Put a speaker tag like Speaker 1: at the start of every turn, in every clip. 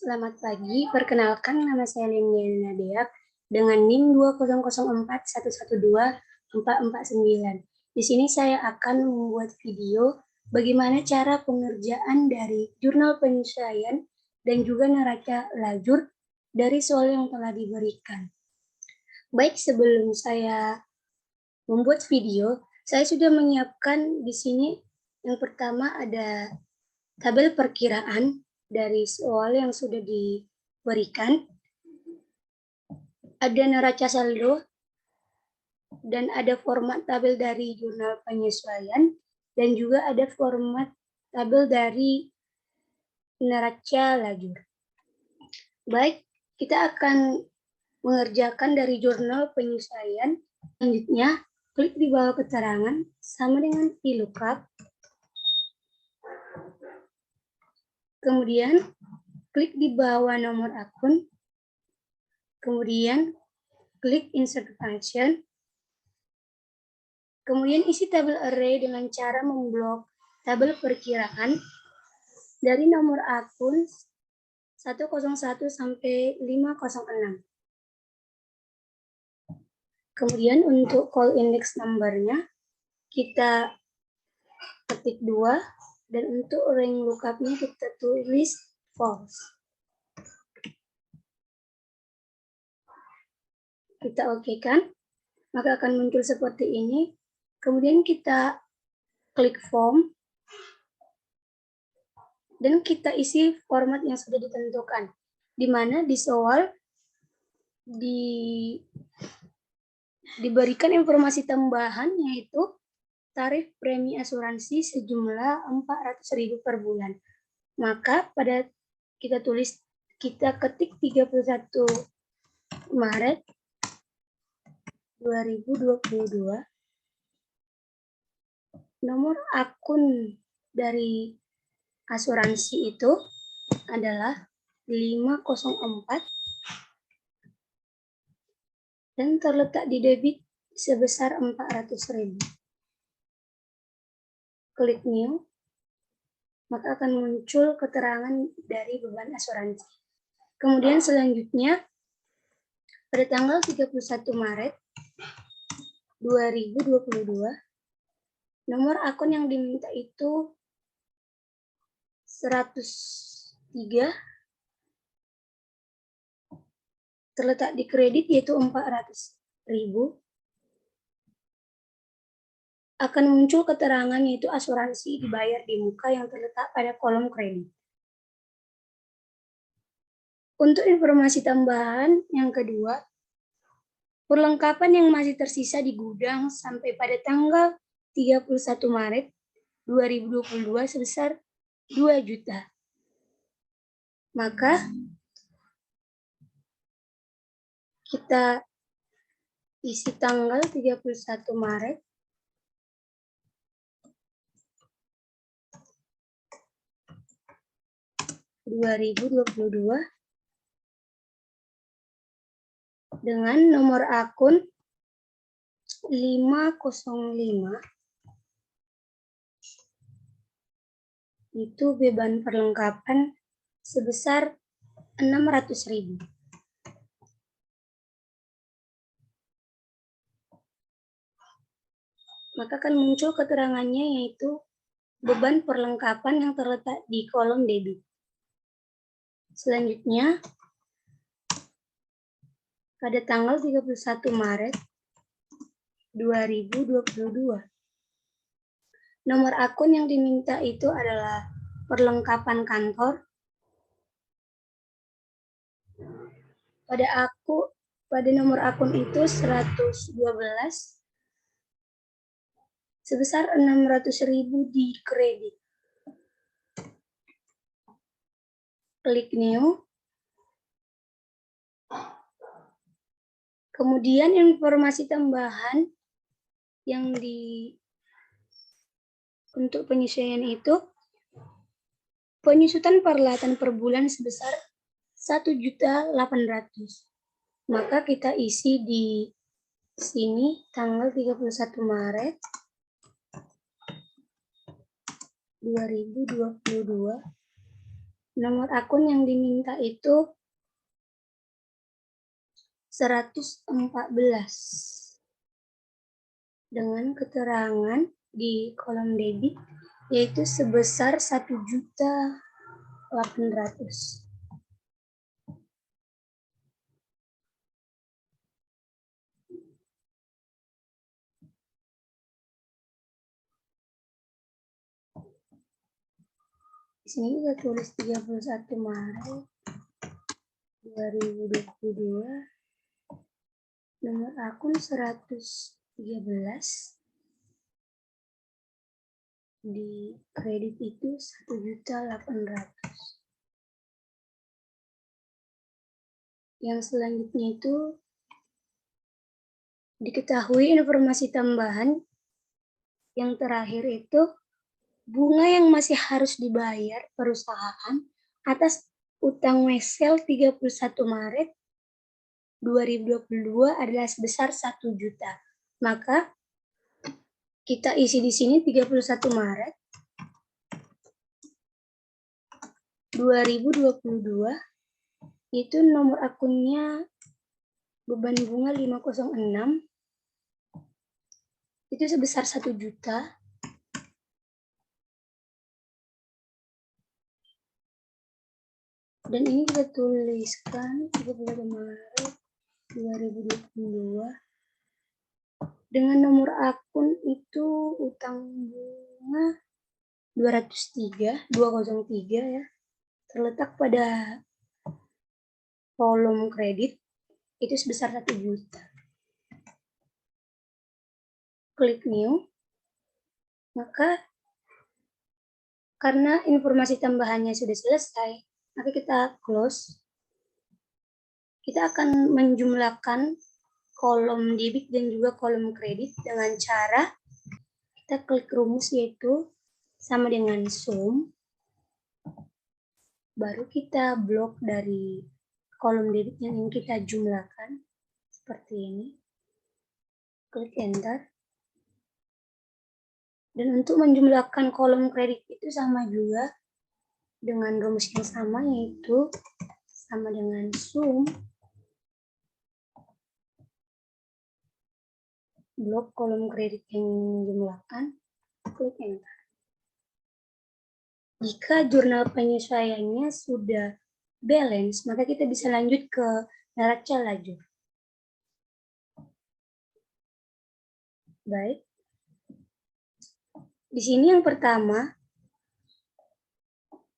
Speaker 1: Selamat pagi, perkenalkan nama saya Liliana Nadia dengan NIM 20041124449. Di sini saya akan membuat video bagaimana cara pengerjaan dari jurnal penyesuaian dan juga neraca lajur dari soal yang telah diberikan. Baik, sebelum saya membuat video, saya sudah menyiapkan di sini yang pertama ada tabel perkiraan dari soal yang sudah diberikan, ada neraca saldo, dan ada format tabel dari jurnal penyesuaian, dan juga ada format tabel dari neraca lajur. Baik, kita akan mengerjakan dari jurnal penyesuaian. Selanjutnya, klik di bawah keterangan sama dengan VLOOKUP. Kemudian, klik di bawah nomor akun. Kemudian, klik Insert Function. Kemudian isi tabel array dengan cara memblok tabel perkiraan dari nomor akun 101 sampai 506. Kemudian untuk call index number-nya kita ketik 2 dan untuk range lookup-nya kita tulis false. Kita oke-kan, maka akan muncul seperti ini. Kemudian kita klik form dan kita isi format yang sudah ditentukan, di mana di soal diberikan informasi tambahan yaitu tarif premi asuransi sejumlah 400.000 per bulan. Maka pada kita ketik 31 Maret 2022, nomor akun dari asuransi itu adalah 504 dan terletak di debit sebesar 400.000. Klik new, maka akan muncul keterangan dari beban asuransi. Kemudian selanjutnya, pada tanggal 31 Maret 2022, nomor akun yang diminta itu 103, terletak di kredit yaitu 400.000, akan muncul keterangan yaitu asuransi dibayar di muka yang terletak pada kolom kredit. Untuk informasi tambahan yang kedua, perlengkapan yang masih tersisa di gudang sampai pada tanggal 31 Maret 2022 sebesar 2 juta. Maka kita isi tanggal 31 Maret 2022 dengan nomor akun 505, itu beban perlengkapan sebesar 600.000. Maka akan muncul keterangannya yaitu beban perlengkapan yang terletak di kolom debit. Selanjutnya, pada tanggal 31 Maret 2022, nomor akun yang diminta itu adalah perlengkapan kantor. Pada nomor akun itu 112 sebesar 600.000 di kredit. Klik new. Kemudian informasi tambahan yang untuk penyesuaian itu, penyusutan peralatan per bulan sebesar 1.800.000. Maka kita isi di sini tanggal 31 Maret 2022, Nomor akun yang diminta itu 114 dengan keterangan di kolom debit yaitu sebesar 1.800.000. Di sini kita tulis 31 Maret 2022, nomor akun 113, di kredit itu 1.800.000. Yang selanjutnya itu diketahui informasi tambahan yang terakhir itu bunga yang masih harus dibayar perusahaan atas utang wesel 31 Maret 2022 adalah sebesar 1 juta. Maka kita isi di sini 31 Maret 2022 itu nomor akunnya beban bunga 506 itu sebesar 1 juta. Dan ini kita tuliskan 31 Maret 2022 dengan nomor akun itu utang bunga 203 ya, terletak pada kolom kredit itu sebesar 1 juta. Klik new. Maka karena informasi tambahannya sudah selesai, maka kita close. Kita akan menjumlahkan kolom debit dan juga kolom kredit dengan cara kita klik rumus yaitu sama dengan sum. Baru kita blok dari kolom debit yang ingin kita jumlahkan seperti ini. Klik enter. Dan untuk menjumlahkan kolom kredit itu sama juga dengan rumus yang sama yaitu sama dengan sum blok kolom kredit yang menjumlahkan, klik enter. Jika jurnal penyesuaiannya sudah balance, maka kita bisa lanjut ke neraca lajur. Baik. Di sini yang pertama,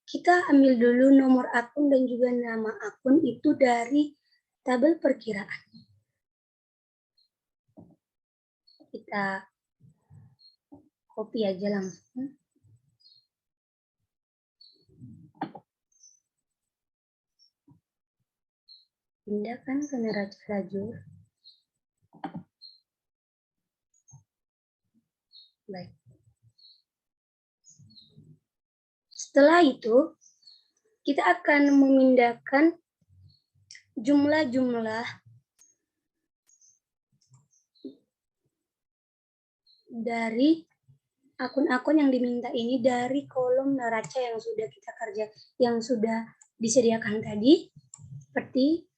Speaker 1: kita ambil dulu nomor akun dan juga nama akun itu dari tabel perkiraan. Kita copy aja langsung. Pindahkan ke neraca lajur. Baik. Setelah itu, kita akan memindahkan jumlah-jumlah dari akun-akun yang diminta ini dari kolom neraca yang sudah kita yang sudah disediakan tadi, seperti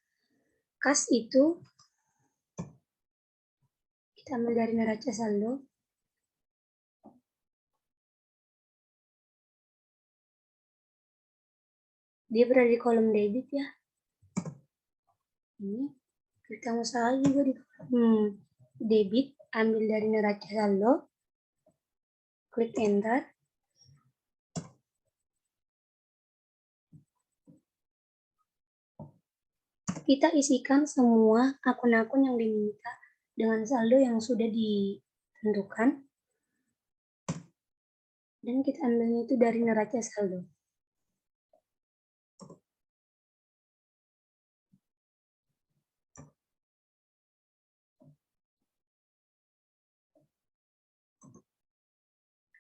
Speaker 1: kas itu kita ambil dari neraca saldo. Dia berada di kolom debit ya. Ini kita usaha juga di kolom debit, ambil dari neraca saldo, klik enter. Kita isikan semua akun-akun yang diminta dengan saldo yang sudah ditentukan. Dan kita ambilnya itu dari neraca saldo.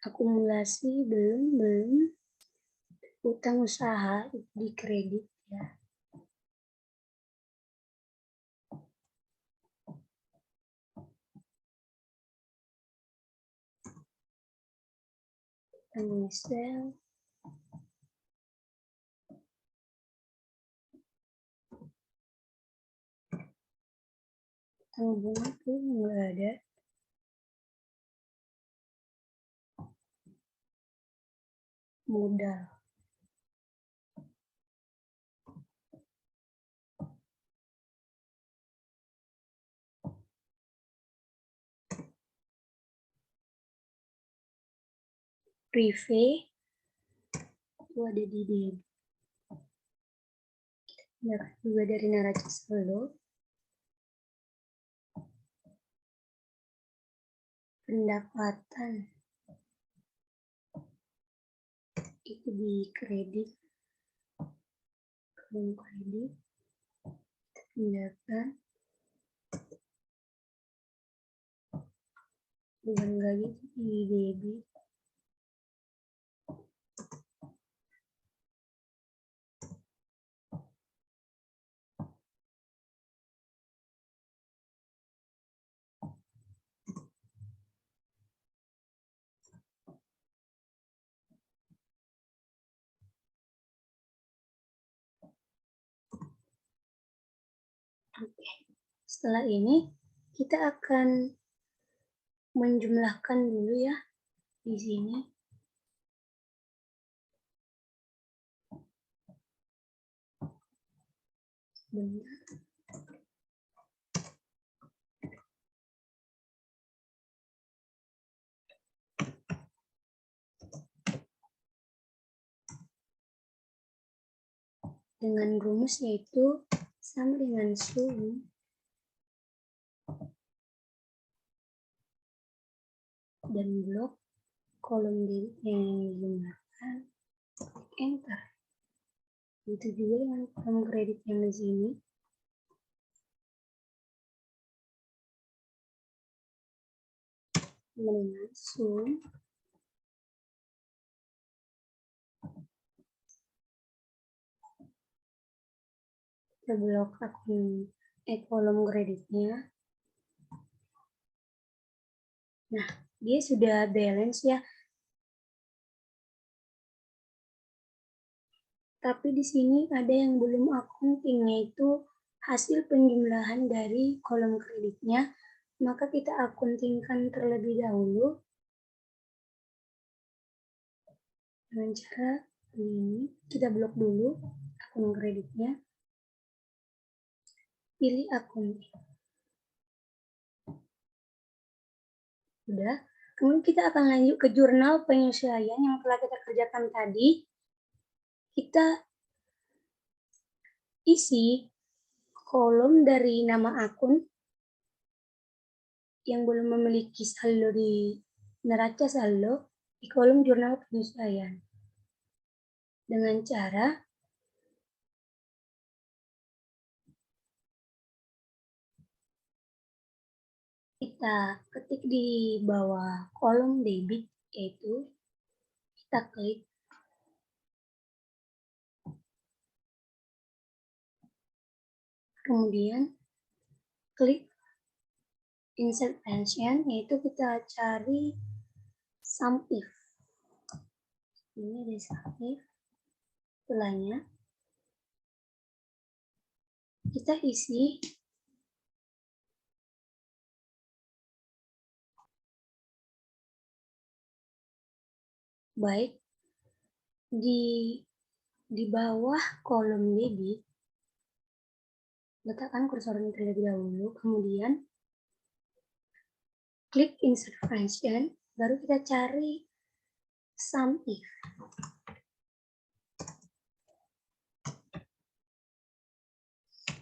Speaker 1: Akumulasi belum. Utang usaha di kredit ya. Utang wesel. Tanggal bunga tuh nggak ada. Modal. Prive itu ada di debit. Juga dari neraca saldo. Pendapatan itu di kredit, kolom kredit, tindakan, beban gaji itu di debit. Oke. Setelah ini kita akan menjumlahkan dulu ya di sini. Bentar. Dengan rumus yaitu sama dengan sum dan blok kolom debit yang dijumlahkan, enter. Itu juga dengan kolom kredit yang di sini. Dengan sum kita blok akun kolom kreditnya. Nah, dia sudah balance ya. Tapi di sini ada yang belum accounting, yaitu hasil penjumlahan dari kolom kreditnya. Maka kita accountingkan terlebih dahulu dengan cara ini. Kita blok dulu akun kreditnya. Pilih accounting. Sudah. Kemudian kita akan lanjut ke jurnal penyesuaian yang telah kita kerjakan tadi. Kita isi kolom dari nama akun yang belum memiliki saldo di neraca saldo di kolom jurnal penyesuaian dengan cara kita ketik di bawah kolom debit, yaitu kita klik kemudian klik insert pension, yaitu kita cari sum if. Ini ada sum if. Setelahnya kita isi baik di bawah kolom debit, letakkan kursornya terlebih dahulu, kemudian klik insert function, baru kita cari sum if.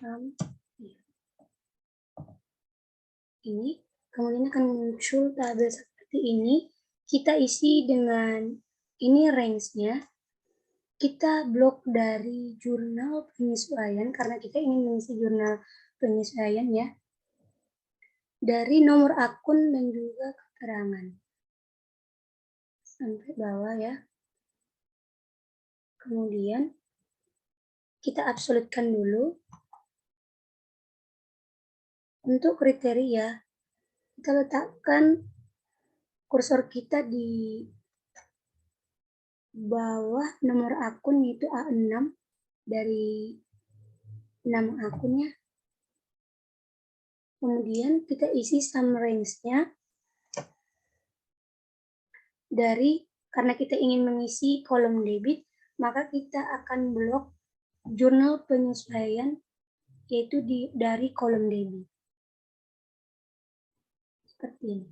Speaker 1: Sum if. Ini kemudian akan muncul tabel seperti ini. Kita isi dengan ini range-nya. Kita blok dari jurnal penyesuaian karena kita ingin mengisi jurnal penyesuaian ya. Dari nomor akun dan juga keterangan. Sampai bawah ya. Kemudian kita absolutkan dulu. Untuk kriteria, kita letakkan kursor kita di bawah nomor akun, yaitu A6 dari nama akunnya. Kemudian kita isi sum range-nya karena kita ingin mengisi kolom debit, maka kita akan blok jurnal penyesuaian yaitu dari kolom debit. Seperti ini.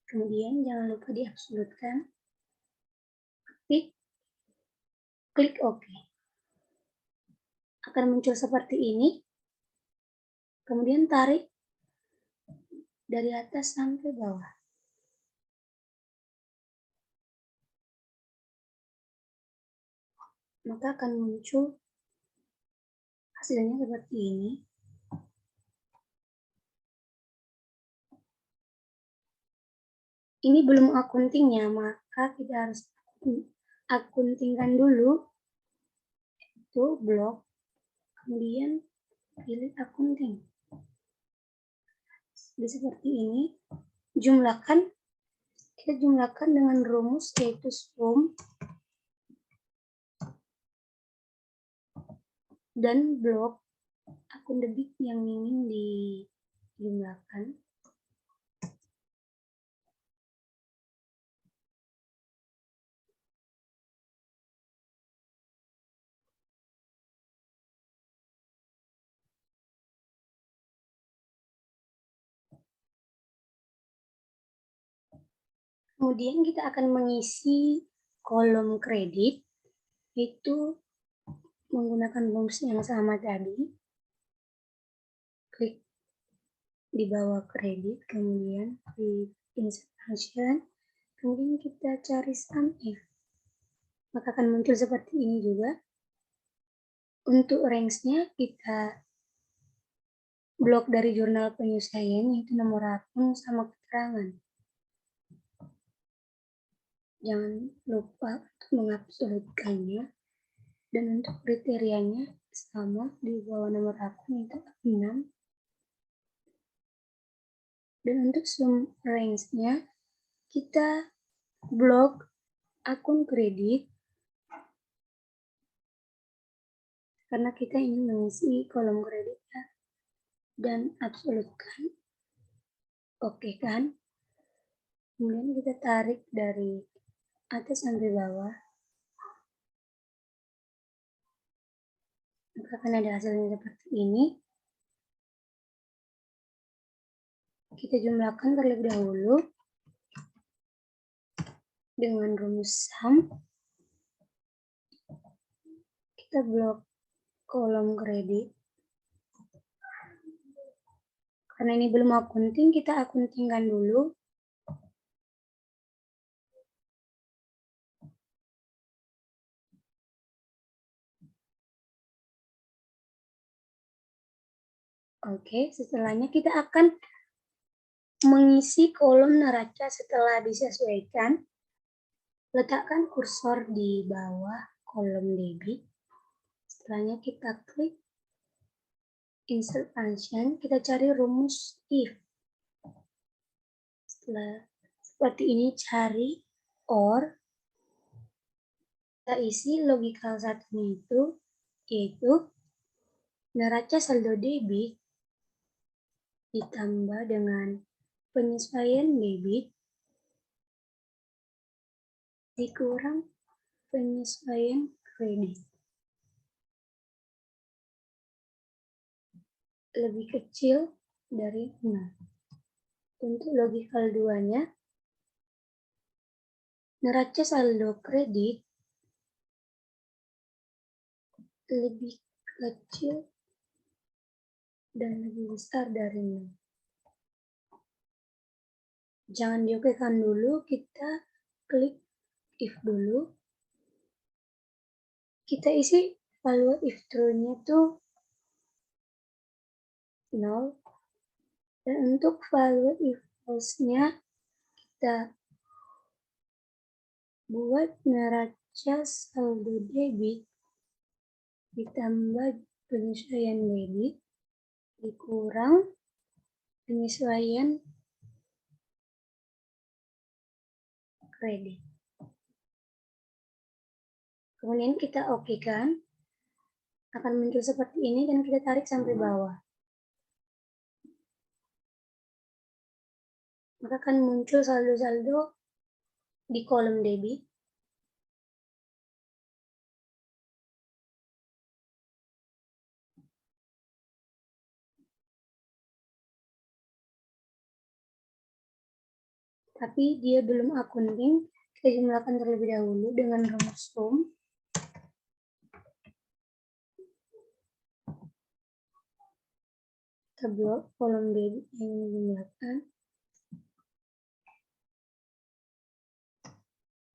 Speaker 1: Kemudian jangan lupa diabsolutkan. Klik OK. Akan muncul seperti ini. Kemudian tarik dari atas sampai bawah. Maka akan muncul hasilnya seperti ini. Ini belum akuntingnya, maka kita harus akuntingkan dulu. Itu blok, kemudian pilih akunting. Jadi seperti ini. Kita jumlahkan dengan rumus yaitu sum dan blok akun debit yang ingin dijumlahkan. Kemudian kita akan mengisi kolom kredit itu menggunakan rumus yang sama tadi. Klik di bawah kredit, kemudian klik insert function, kemudian kita cari sum if. Maka akan muncul seperti ini juga. Untuk range-nya kita blok dari jurnal penyesuaian yaitu nomor akun sama keterangan. Jangan lupa untuk mengabsolutkannya, dan untuk kriterianya sama di bawah nomor akun itu 6. Dan untuk sum range-nya kita blok akun kredit karena kita ingin mengisi kolom kredit ya, dan absolutkan. Oke kan? Kemudian kita tarik dari atas sampai bawah. Maka akan ada hasilnya seperti ini. Kita jumlahkan terlebih dahulu dengan rumus sum. Kita blok kolom kredit. Karena ini belum akunting, kita akuntingkan dulu. Oke, setelahnya kita akan mengisi kolom neraca setelah disesuaikan. Letakkan kursor di bawah kolom debit. Setelahnya kita klik insert function, kita cari rumus if. Setelah seperti ini cari or. Kita isi logikal satunya itu, yaitu neraca saldo debit ditambah dengan penyesuaian debit dikurang penyesuaian kredit. Lebih kecil dari 0. Untuk logikal 2-nya, neraca saldo kredit lebih kecil dan lebih besar dari 0. Jangan diokekan dulu, kita klik if dulu. Kita isi value if true-nya tuh 0. Dan untuk value if false-nya kita buat neraca saldo debit ditambah penyesuaian debit dikurang penyesuaian kredit. Kemudian kita okekan, akan muncul seperti ini dan kita tarik sampai bawah. maka akan muncul saldo-saldo di kolom debit. Tapi dia belum akunting, kita jumlahkan terlebih dahulu dengan rumus sum. Kita blok kolom debit yang dijumlahkan.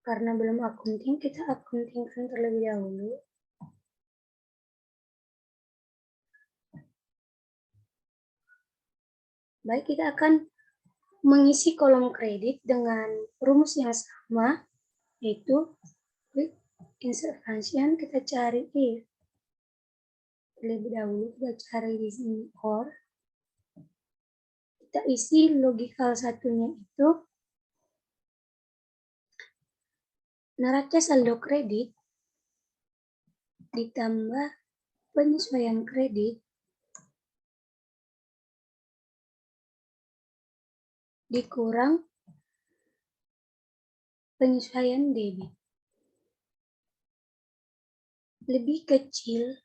Speaker 1: Karena belum akunting, kita akuntingkan terlebih dahulu. Baik, kita akan mengisi kolom kredit dengan rumus yang sama, yaitu klik insert function, kita cari if. Terlebih dahulu kita cari di sini or. Kita isi logikal satunya itu neraca saldo kredit ditambah penyesuaian kredit dikurang penyesuaian debit. Lebih kecil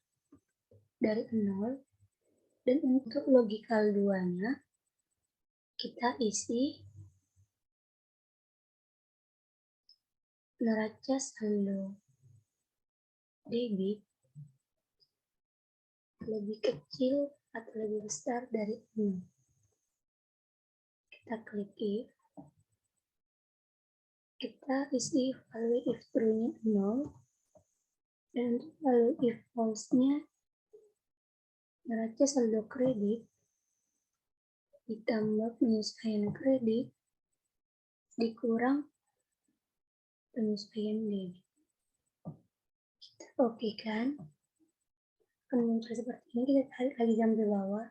Speaker 1: dari 0, dan untuk logikal 2-nya kita isi neraca saldo debit lebih kecil atau lebih besar dari 0. Kita klik if. Kita isi value if true-nya 0, dan untuk value if false-nya neraca saldo kredit ditambah penyesuaian kredit dikurang penyesuaian debit. Kita oke kan? Akan muncul seperti ini. Kita tarik lagi sampai bawah.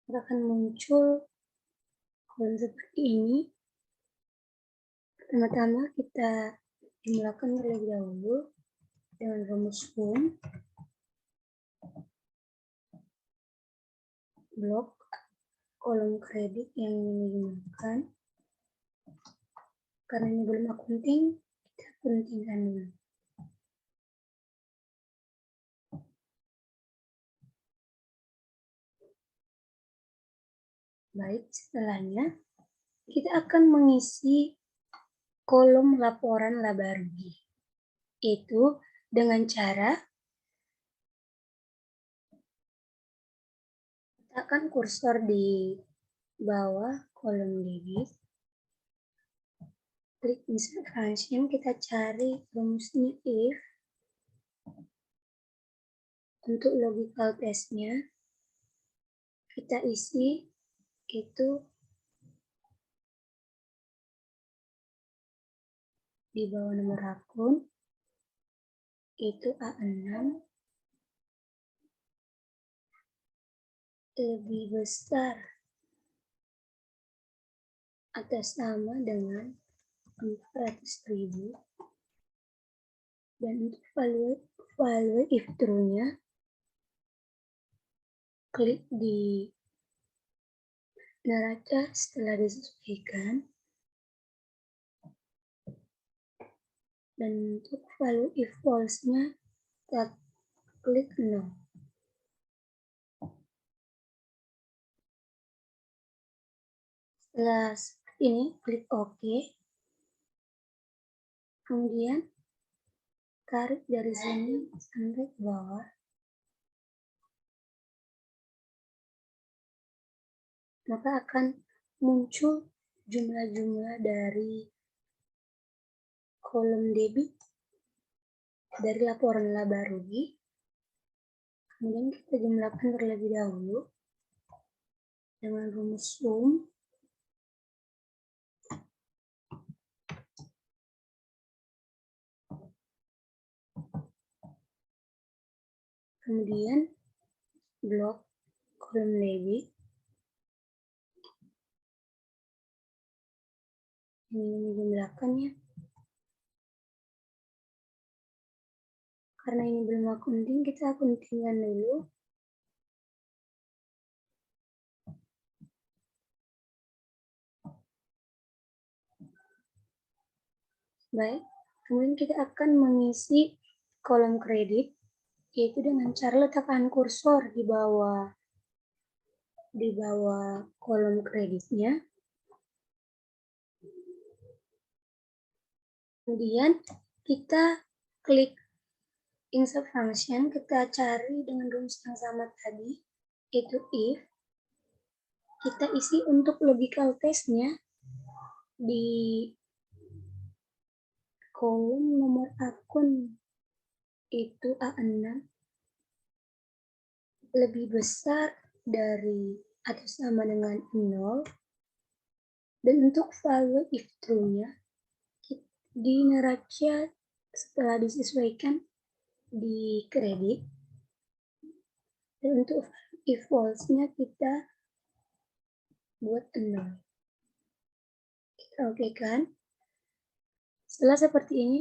Speaker 1: Maka akan muncul kolom seperti ini. Pertama-tama kita jumlahkan terlebih dahulu dengan rumus sum. Blok kolom kredit yang digunakan. Karena ini belum akunting, kita akuntingkan dulu. Baik, setelahnya kita akan mengisi kolom laporan laba rugi. Itu dengan cara letakkan kursor di bawah kolom debit. Klik insert function, kita cari rumusnya if. Untuk logical test-nya kita isi itu di bawah nomor akun, itu A6 lebih besar atau sama dengan 400.000, dan untuk value if true-nya klik di neraca setelah disesuaikan, dan untuk value if false-nya kita klik no. Setelah seperti ini, klik OK. Kemudian tarik dari sini sampai ke bawah. Maka akan muncul jumlah-jumlah dari kolom debit dari laporan laba rugi. Kemudian kita jumlahkan terlebih dahulu dengan rumus sum. Kemudian blok kolom debit. Ini jumlahkan ya. Karena ini belum akunting, kita akuntingkan dulu. Baik, kemudian kita akan mengisi kolom kredit, yaitu dengan cara letakkan kursor di bawah kolom kreditnya. Kemudian kita klik insert function, kita cari dengan rumus yang sama tadi, yaitu if. Kita isi untuk logical test-nya di kolom nomor akun itu A6 lebih besar dari atau sama dengan 0, dan untuk value if true-nya di neraca setelah disesuaikan di kredit, dan untuk if false-nya kita buat 0. Kita oke kan? Setelah seperti ini,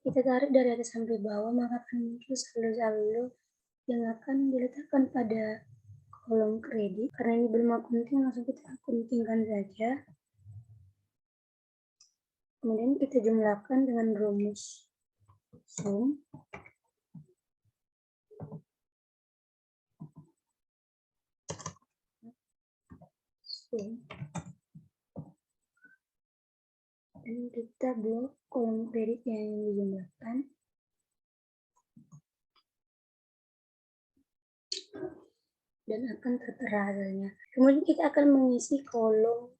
Speaker 1: kita tarik dari atas sampai bawah, maka akan muncul saldo-saldo yang akan diletakkan pada kolom kredit. Karena ini belum akunting, langsung kita akuntingkan saja. Kemudian kita jumlahkan dengan rumus sum. Dan kita blok kolom kredit yang dijumlahkan. Dan akan tertera hasilnya. Kemudian kita akan mengisi kolom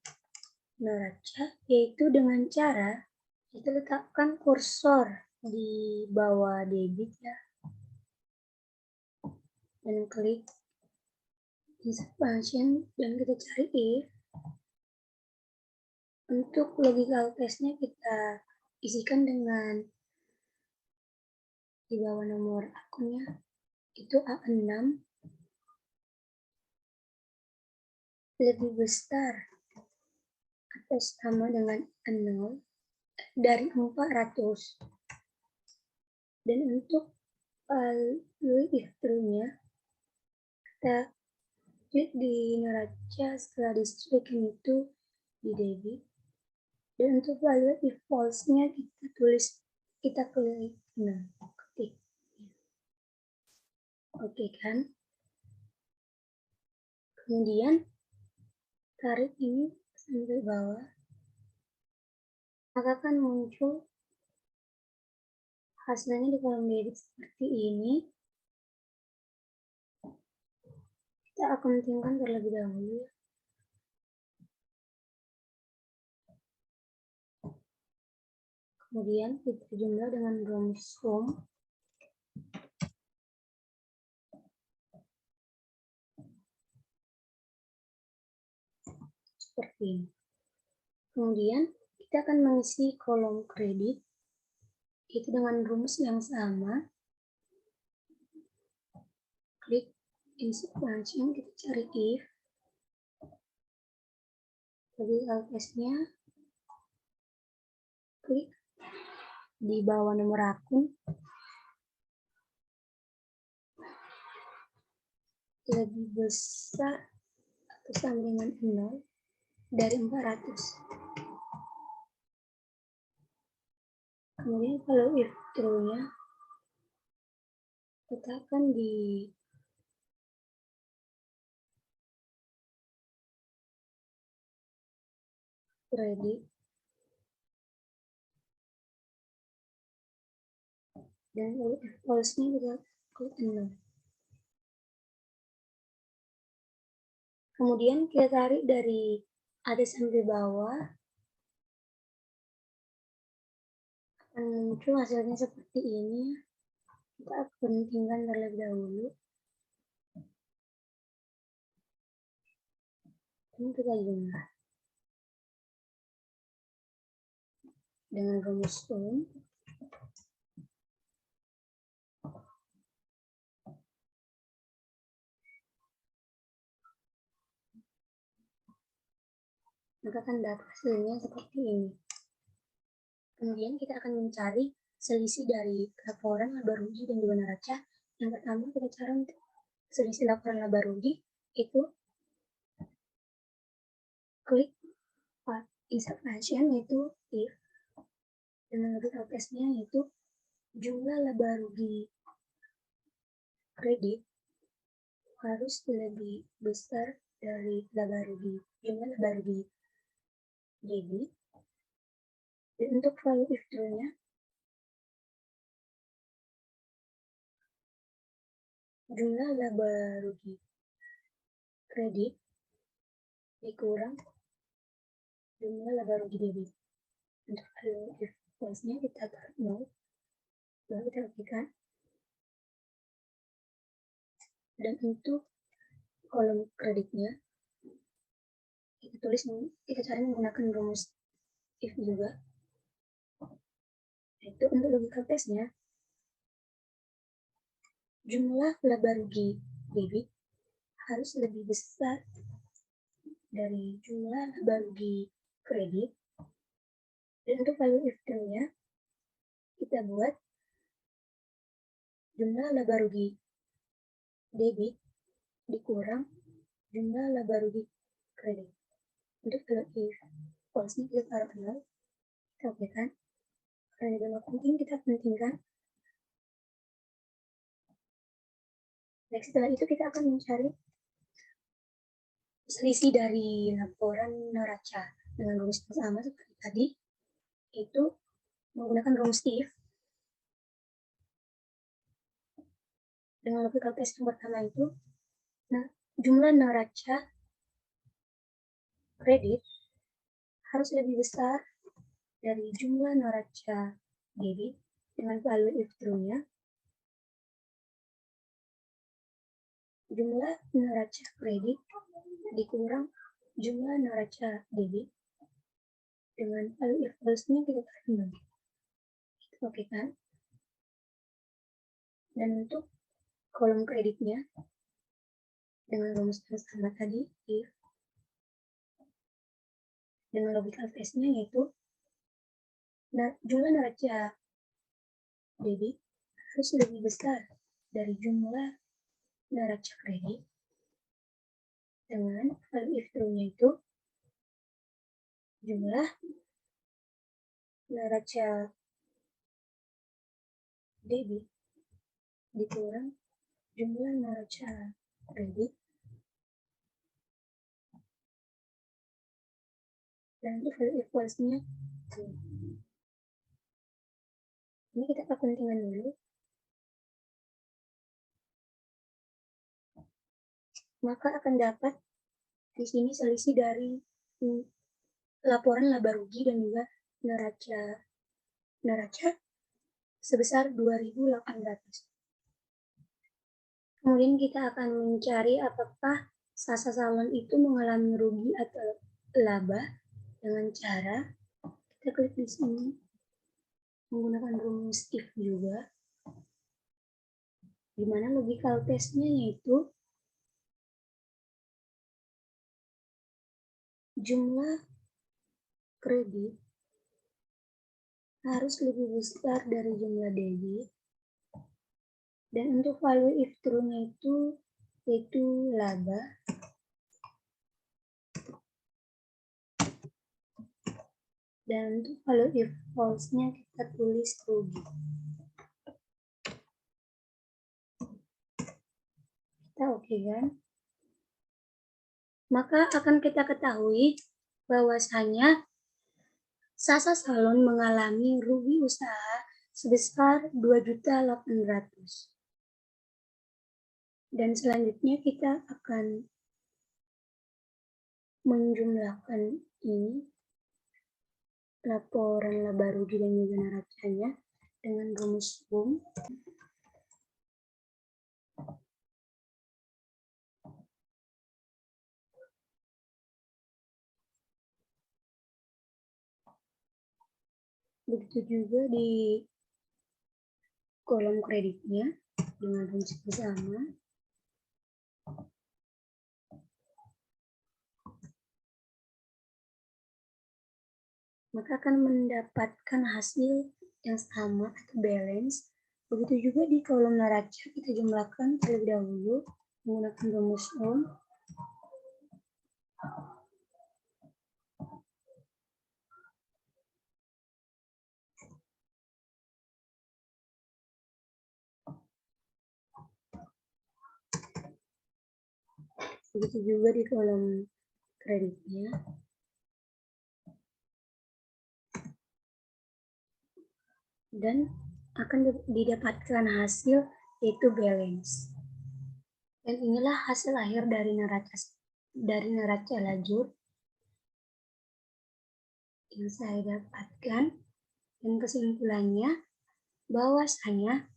Speaker 1: neraca, yaitu dengan cara kita letakkan kursor di bawah debit ya, dan klik insert function, dan kita cari if. Untuk logical test-nya kita isikan dengan di bawah nomor akunnya itu A6 lebih besar atau sama dengan 0 dari 400. Dan untuk value if true-nya kita klik di neraca setelah disesuaikan itu di debit. Dan untuk value if false-nya kita klik ketik. Oke kan? Kemudian tarik ini sampai bawah, maka akan muncul hasilnya di kolom debit seperti ini. Kita akuntingkan terlebih dahulu. Kemudian kita jumlah dengan rumus sum. Seperti ini. Kemudian kita akan mengisi kolom kredit itu dengan rumus yang sama. Klik insert function, kita cari if. Logical test-nya klik di bawah nomor akun lebih besar atau sama dengan 0 dari 400. Kemudian kalau if true-nya letakkan di kredit, dan kalau if false-nya kita klik 0. Kemudian kita tarik dari atas sampai bawah, akan muncul hasilnya seperti ini. Kita akuntingkan terlebih dahulu. Ini kita jumlah dengan rumus sum. Maka akan dapat hasilnya seperti ini. Kemudian kita akan mencari selisih dari laporan laba rugi dan juga neraca. Yang pertama kita cara untuk selisih laporan laba rugi itu klik insert function yaitu if, dengan logical test-nya yaitu jumlah laba rugi kredit harus lebih besar dari jumlah laba rugi debit. Dan untuk value if true-nya jumlah laba rugi kredit dikurang jumlah laba rugi debit. Untuk value if false-nya kita taruh 0, lalu kita ketikkan. Dan untuk kolom kreditnya kita cari menggunakan rumus if juga. Itu untuk logical test-nya jumlah laba rugi debit harus lebih besar dari jumlah laba rugi kredit. Dan untuk value if true-nya kita buat jumlah laba rugi debit dikurang jumlah laba rugi kredit. Untuk value if false-nya kita taruh 0, kita okekan. Karena ini penting, kita pentingkan. Next, setelah itu kita akan mencari selisih dari laporan neraca dengan rumus yang sama seperti tadi, itu menggunakan rumus if. Dengan logical test yang pertama itu, jumlah neraca kredit harus lebih besar dari jumlah neraca debit. Dengan value if true-nya jumlah neraca kredit dikurang jumlah neraca debit. Dengan value if false-nya kita taruh 0. Oke kan? Dan untuk kolom kreditnya dengan rumus yang sama tadi, if, dengan logical test-nya yaitu jumlah neraca debit harus lebih besar dari jumlah neraca kredit. Dengan value if true-nya itu jumlah neraca debit dikurang jumlah neraca kredit. Dan untuk value if false-nya ini kita kepentingan dulu. Maka akan dapat di sini selisih dari laporan laba rugi dan juga neraca sebesar 2.800. Kemudian kita akan mencari apakah Sasa Salon itu mengalami rugi atau laba dengan cara kita klik di sini menggunakan rumus if juga, di mana logical test-nya yaitu jumlah kredit harus lebih besar dari jumlah debit. Dan untuk value if true-nya itu yaitu laba. Dan untuk value if false-nya kita tulis rugi. Kita oke kan? Maka akan kita ketahui bahwasanya Sasa Salon mengalami rugi usaha sebesar 2.800.000. Dan selanjutnya kita akan menjumlahkan ini laporan laba rugi dan juga neracanya dengan rumus sum. Begitu juga di kolom kreditnya dengan rumus yang sama. Maka akan mendapatkan hasil yang sama atau balance. Begitu juga di kolom neraca kita jumlahkan terlebih dahulu menggunakan rumus Ohm. Begitu juga di kolom kreditnya. Dan akan didapatkan hasil yaitu balance. Dan inilah hasil akhir dari neraca lajur yang saya dapatkan. Dan kesimpulannya bahwasanya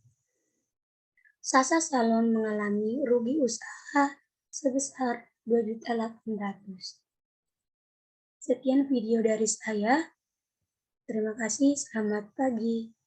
Speaker 1: Sasa Salon mengalami rugi usaha sebesar 2.800.000. Sekian video dari saya. Terima kasih, selamat pagi.